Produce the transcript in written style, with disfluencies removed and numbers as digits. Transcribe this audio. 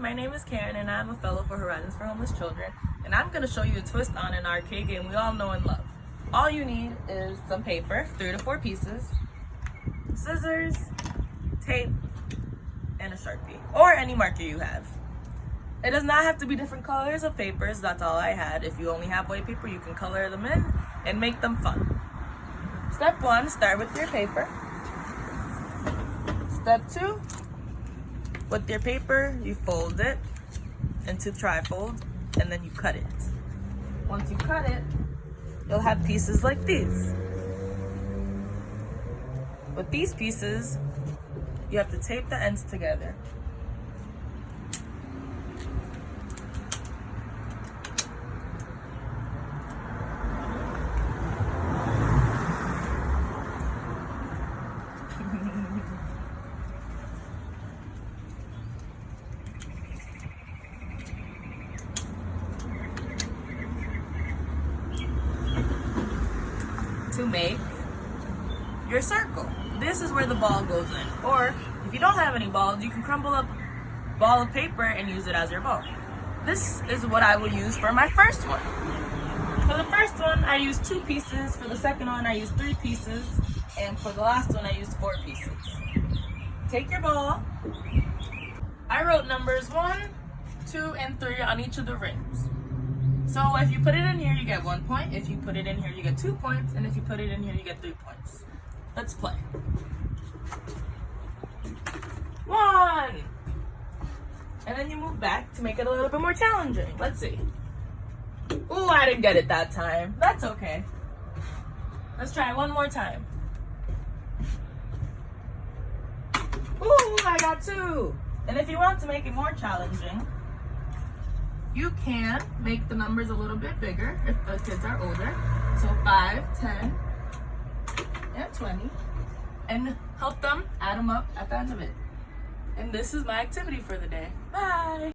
my name is Karen and I'm a fellow for Horizons for Homeless Children, and I'm going to show you a twist on an arcade game we all know and love. All you need is some paper, 3 to 4 pieces, scissors, tape, and a Sharpie, or any marker you have. It does not have to be different colors of papers, that's all I had. If you only have white paper, you can color them in and make them fun. Step 1, start with your paper. Step 2, with your paper, you fold it into trifold and then you cut it. Once you cut it, you'll have pieces like these. With these pieces, you have to tape the ends together. To make your circle. This is where the ball goes in. Or if you don't have any balls, you can crumble up a ball of paper and use it as your ball. This is what I will use for my first one. For the first one, I used 2 pieces. For the second one, I used 3 pieces. And for the last one, I used 4 pieces. Take your ball. I wrote numbers 1, 2, and 3 on each of the rings. So if you put it in here, you get 1 point. If you put it in here, you get 2 points. And if you put it in here, you get 3 points. Let's play. 1! And then you move back to make it a little bit more challenging. Let's see. Ooh, I didn't get it that time. That's okay. Let's try one more time. Ooh, I got 2. And if you want to make it more challenging, you can make the numbers a little bit bigger if the kids are older. So 5, 10, and 20. And help them add them up at the end of it. And this is my activity for the day. Bye!